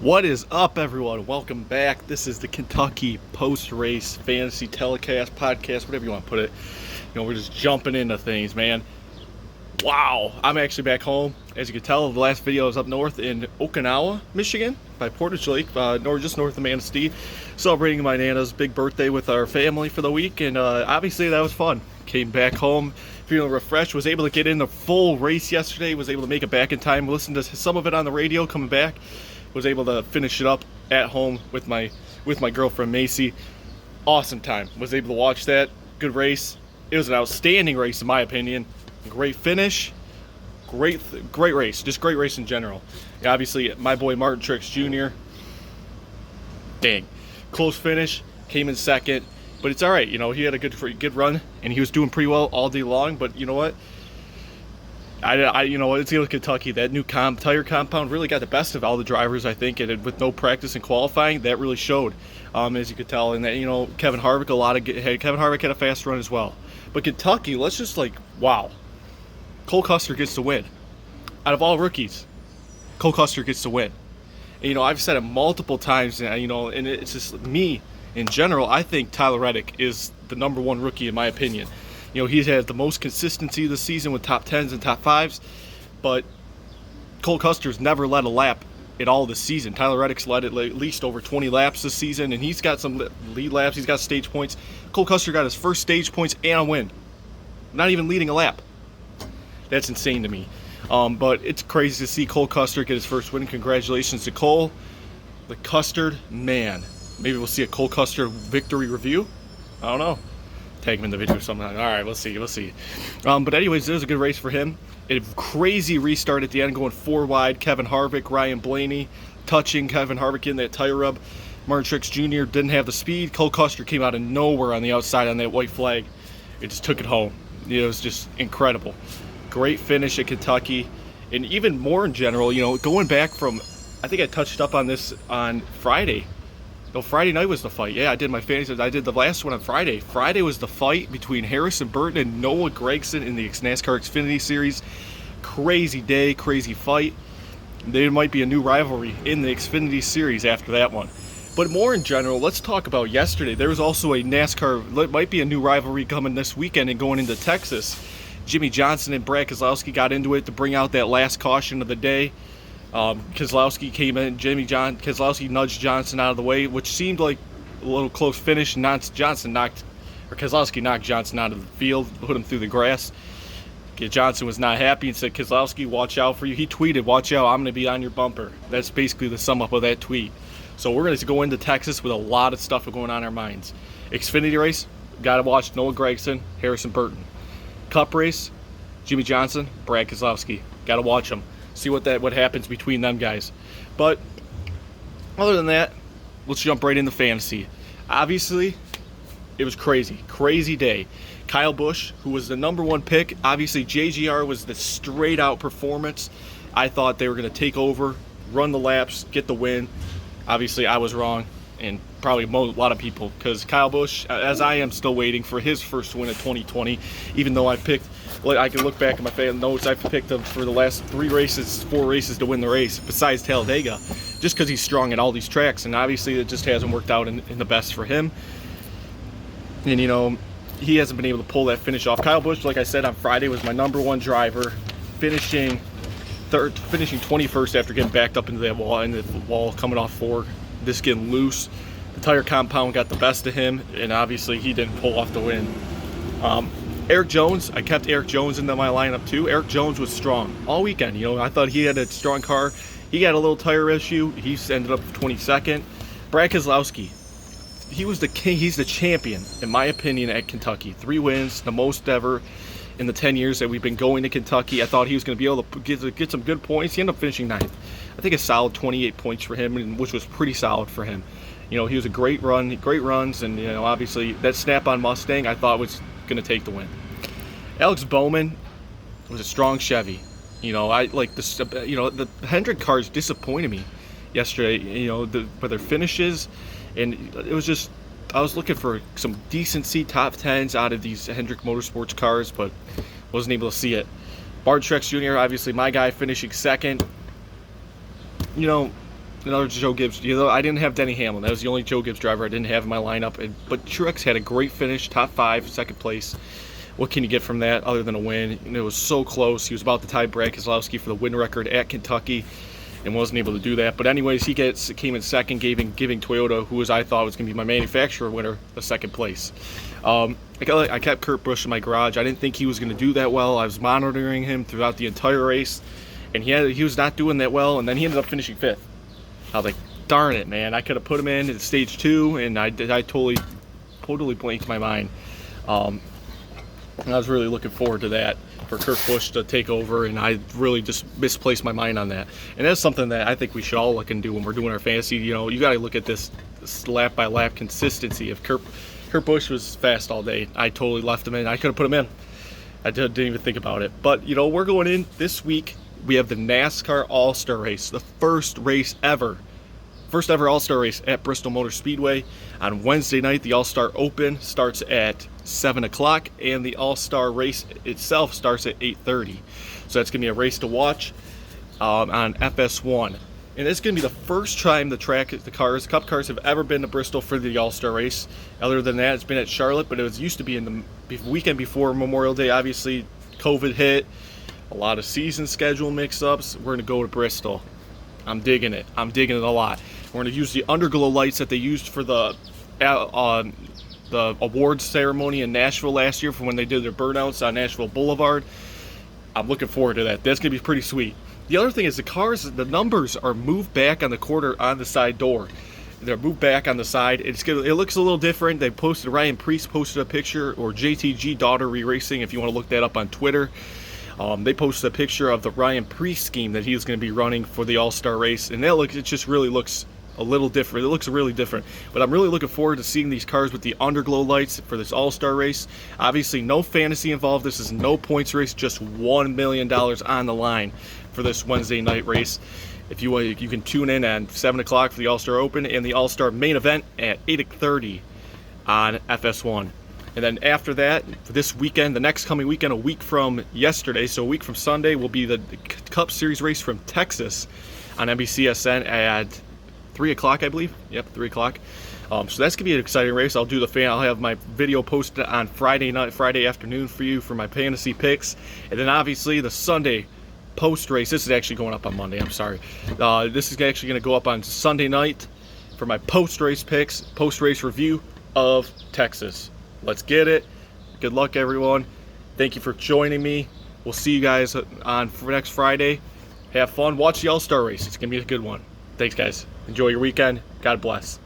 What is up, everyone? Welcome back. This is the Kentucky post-race fantasy telecast podcast, whatever you want to put it. We're just jumping into things, man. Wow, I'm actually back home. As you can tell, the last video was up north in Okinawa, Michigan, by Portage Lake, just north of Manistee, celebrating my Nana's big birthday with our family for the week, and obviously that was fun. Came back home feeling refreshed, was able to get in the full race yesterday, was able to make it back in time, listen to some of it on the radio coming back, was able to finish it up at home with my girlfriend Macy. Awesome time. Was able to watch that. Good race. It was an outstanding race in my opinion. Great finish. Great race. Just great race in general. Obviously, my boy Martin Truex Jr. Dang. Close finish. Came in second. But it's all right. He had a good run, and he was doing pretty well all day long. But you know what? It's Kentucky. That new tire compound really got the best of all the drivers, I think, and with no practice and qualifying, that really showed, as you could tell. And that Kevin Harvick had a fast run as well. But Kentucky, let's just wow, Cole Custer gets the win. Out of all rookies, Cole Custer gets the win. And, I've said it multiple times, and it's just me in general. I think Tyler Reddick is the number one rookie in my opinion. He's had the most consistency this season with top 10s and top 5s, but Cole Custer's never led a lap at all this season. Tyler Reddick's led at least over 20 laps this season, and he's got some lead laps. He's got stage points. Cole Custer got his first stage points and a win. Not even leading a lap. That's insane to me. But it's crazy to see Cole Custer get his first win. Congratulations to Cole, the Custard man. Maybe we'll see a Cole Custer victory review. I don't know. Tag him in the video sometime. All right, we'll see. But anyways, it was a good race for him. A crazy restart at the end, going 4 wide. Kevin Harvick, Ryan Blaney, touching Kevin Harvick in that tire rub. Martin Truex Jr. didn't have the speed. Cole Custer came out of nowhere on the outside on that white flag. It just took it home. It was just incredible. Great finish at Kentucky. And even more in general, going back from, I think I touched up on this on Friday. No, Friday night was the fight. Yeah, I did my fantasy. I did the last one on Friday. Friday was the fight between Harrison Burton and Noah Gragson in the NASCAR Xfinity Series. Crazy day, crazy fight. There might be a new rivalry in the Xfinity Series after that one. But more in general, let's talk about yesterday. There was also a NASCAR, might be a new rivalry coming this weekend and going into Texas. Jimmy Johnson and Brad Keselowski got into it to bring out that last caution of the day. Keselowski came in. Keselowski nudged Johnson out of the way, which seemed like a little close finish. Keselowski knocked Johnson out of the field, put him through the grass. Johnson was not happy and said, "Keselowski, watch out for you." He tweeted, "Watch out, I'm going to be on your bumper." That's basically the sum up of that tweet. So we're going to go into Texas with a lot of stuff going on in our minds. Xfinity race, got to watch Noah Gragson, Harrison Burton. Cup race, Jimmy Johnson, Brad Keselowski. Got to watch them. See what happens between them guys. But other than that, let's jump right into fantasy. Obviously, it was crazy day. Kyle Busch, who was the number one pick, obviously JGR was the straight out performance. I thought they were going to take over, run the laps, get the win. Obviously, I was wrong, and probably a lot of people, because Kyle Busch, as I am still waiting for his first win of 2020, even though I can look back at my fan notes, I've picked him for the last 4 races to win the race, besides Talladega, just because he's strong at all these tracks, and obviously it just hasn't worked out in the best for him. And, he hasn't been able to pull that finish off. Kyle Busch, like I said, on Friday was my number one driver, finishing 21st after getting backed up into that wall, and the wall coming off 4, this getting loose. The tire compound got the best of him, and obviously he didn't pull off the win. Eric Jones, I kept Eric Jones into my lineup too. Eric Jones was strong all weekend. I thought he had a strong car. He had a little tire issue. He ended up 22nd. Brad Keselowski, he was the king. He's the champion, in my opinion, at Kentucky. 3 wins, the most ever in the 10 years that we've been going to Kentucky. I thought he was going to be able to get some good points. He ended up finishing 9th. I think a solid 28 points for him, which was pretty solid for him. He was a great runs, and obviously that snap-on Mustang I thought was going to take the win. Alex Bowman was a strong Chevy. I like this. The Hendrick cars disappointed me yesterday. By their finishes, and it was just, I was looking for some decency top 10s out of these Hendrick Motorsports cars, but wasn't able to see it. Martin Truex Jr., obviously my guy, finishing second. another Joe Gibbs. You know, I didn't have Denny Hamlin. That was the only Joe Gibbs driver I didn't have in my lineup. But Truex had a great finish, top 5, second place. What can you get from that other than a win? And it was so close. He was about to tie Brad Keselowski for the win record at Kentucky and wasn't able to do that. But anyways, he came in second, giving Toyota, who I thought was going to be my manufacturer winner, a second place. I kept Kurt Busch in my garage. I didn't think he was going to do that well. I was monitoring him throughout the entire race, and he was not doing that well, and then he ended up finishing 5th. I was like, darn it, man. I could have put him in at stage 2, and I totally blanked my mind. And I was really looking forward to that, for Kurt Busch to take over, and I really just misplaced my mind on that. And that's something that I think we should all look and do when we're doing our fantasy. You know, you got to look at this lap by lap consistency. If Kurt Busch was fast all day, I totally left him in. I could have put him in. I didn't even think about it. But you know, we're going in this week. We have the NASCAR All-Star Race, the first ever All-Star Race at Bristol Motor Speedway. On Wednesday night, the All-Star Open starts at 7 o'clock, and the All-Star Race itself starts at 8:30. So that's going to be a race to watch on FS1. And it's going to be the first time the Cup cars have ever been to Bristol for the All-Star Race. Other than that, it's been at Charlotte, but it was used to be in the weekend before Memorial Day. Obviously, COVID hit, a lot of season schedule mix-ups. We're going to go to Bristol. I'm digging it. I'm digging it a lot. We're going to use the underglow lights that they used for the awards ceremony in Nashville last year, for when they did their burnouts on Nashville Boulevard. I'm looking forward to that. That's going to be pretty sweet. The other thing is the numbers are moved back on the quarter on the side door. They're moved back on the side. It looks a little different. Ryan Priest posted a picture, or JTG Daughter Re-Racing, if you want to look that up on Twitter. They posted a picture of the Ryan Priest scheme that he's going to be running for the All-Star Race, and it just really looks a little different. It looks really different, but I'm really looking forward to seeing these cars with the underglow lights for this All-Star Race. Obviously, no fantasy involved. This is no points race, just $1 million on the line for this Wednesday night race. If you want, you can tune in at 7 o'clock for the All-Star Open and the All-Star main event at 8:30 on FS1. And then after that, for this weekend, the next coming weekend, a week from yesterday, so a week from Sunday, will be the Cup Series race from Texas on NBCSN at 3 o'clock, I believe. Yep, 3 o'clock. So that's going to be an exciting race. I'll have my video posted on Friday afternoon for you for my fantasy picks. And then obviously the Sunday post-race, this is actually going up on Monday, I'm sorry. This is actually going to go up on Sunday night for my post-race picks, post-race review of Texas. Let's get it. Good luck, everyone. Thank you for joining me. We'll see you guys on next Friday. Have fun. Watch the All-Star Race. It's going to be a good one. Thanks, guys. Enjoy your weekend. God bless.